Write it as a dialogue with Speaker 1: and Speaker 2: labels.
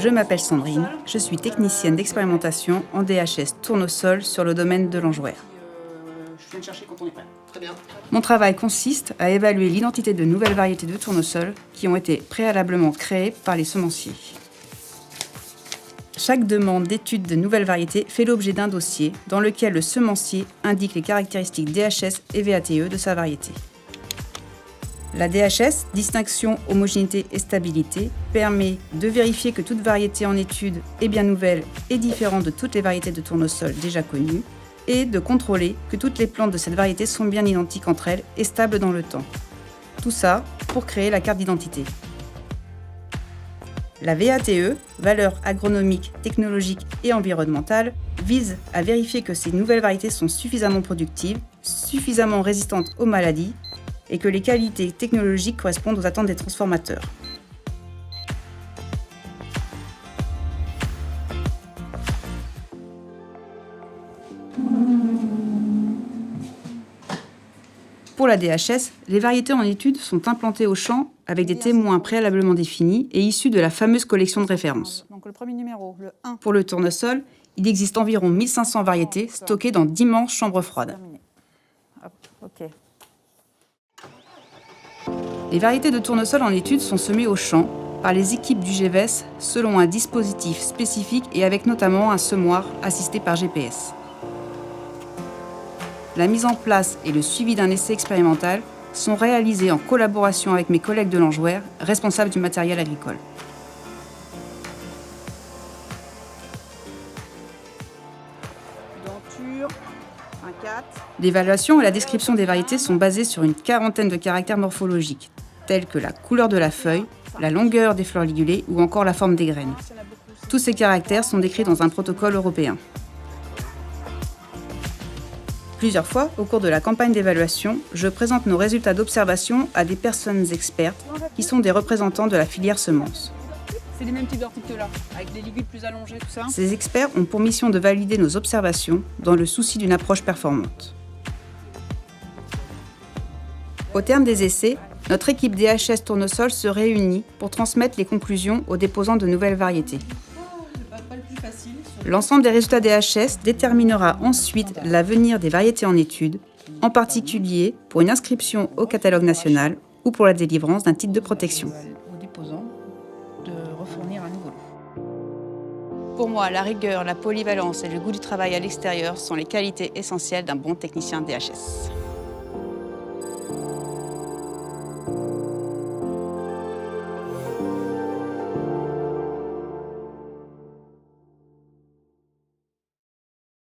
Speaker 1: Je m'appelle Sandrine, je suis technicienne d'expérimentation en DHS tournesol sur le domaine de l'Anjouer.
Speaker 2: Je viens de chercher quand on est prêt. Très bien.
Speaker 1: Mon travail consiste à évaluer l'identité de nouvelles variétés de tournesol qui ont été préalablement créées par les semenciers. Chaque demande d'étude de nouvelles variétés fait l'objet d'un dossier dans lequel le semencier indique les caractéristiques DHS et VATE de sa variété. La DHS, distinction, homogénéité et stabilité, permet de vérifier que toute variété en étude est bien nouvelle et différente de toutes les variétés de tournesol déjà connues, et de contrôler que toutes les plantes de cette variété sont bien identiques entre elles et stables dans le temps. Tout ça pour créer la carte d'identité. La VATE, valeur agronomique, technologique et environnementale, vise à vérifier que ces nouvelles variétés sont suffisamment productives, suffisamment résistantes aux maladies et que les qualités technologiques correspondent aux attentes des transformateurs. Pour la DHS, les variétés en étude sont implantées au champ avec des témoins préalablement définis et issus de la fameuse collection de référence.
Speaker 2: Donc le premier numéro, le 1.
Speaker 1: Pour le tournesol, il existe environ 1500 variétés stockées dans d'immenses chambres froides.
Speaker 2: Hop, ok.
Speaker 1: Les variétés de tournesol en étude sont semées au champ par les équipes du GVS selon un dispositif spécifique et avec notamment un semoir assisté par GPS. La mise en place et le suivi d'un essai expérimental sont réalisés en collaboration avec mes collègues de l'Anjouer, responsables du matériel agricole.
Speaker 2: Denture, un 4.
Speaker 1: L'évaluation et la description des variétés sont basées sur une quarantaine de caractères morphologiques, tels que la couleur de la feuille, la longueur des fleurs ligulées ou encore la forme des graines. Tous ces caractères sont décrits dans un protocole européen. Plusieurs fois, au cours de la campagne d'évaluation, je présente nos résultats d'observation à des personnes expertes qui sont des représentants de la filière semences.
Speaker 2: C'est les mêmes types d'articles là, avec des ligules plus allongées, tout ça.
Speaker 1: Ces experts ont pour mission de valider nos observations dans le souci d'une approche performante. Au terme des essais, notre équipe DHS Tournesol se réunit pour transmettre les conclusions aux déposants de nouvelles variétés. L'ensemble des résultats DHS déterminera ensuite l'avenir des variétés en étude, en particulier pour une inscription au catalogue national ou pour la délivrance d'un titre de protection.
Speaker 2: Aux déposants de refournir un nouveau lot.
Speaker 1: Pour moi, la rigueur, la polyvalence et le goût du travail à l'extérieur sont les qualités essentielles d'un bon technicien DHS.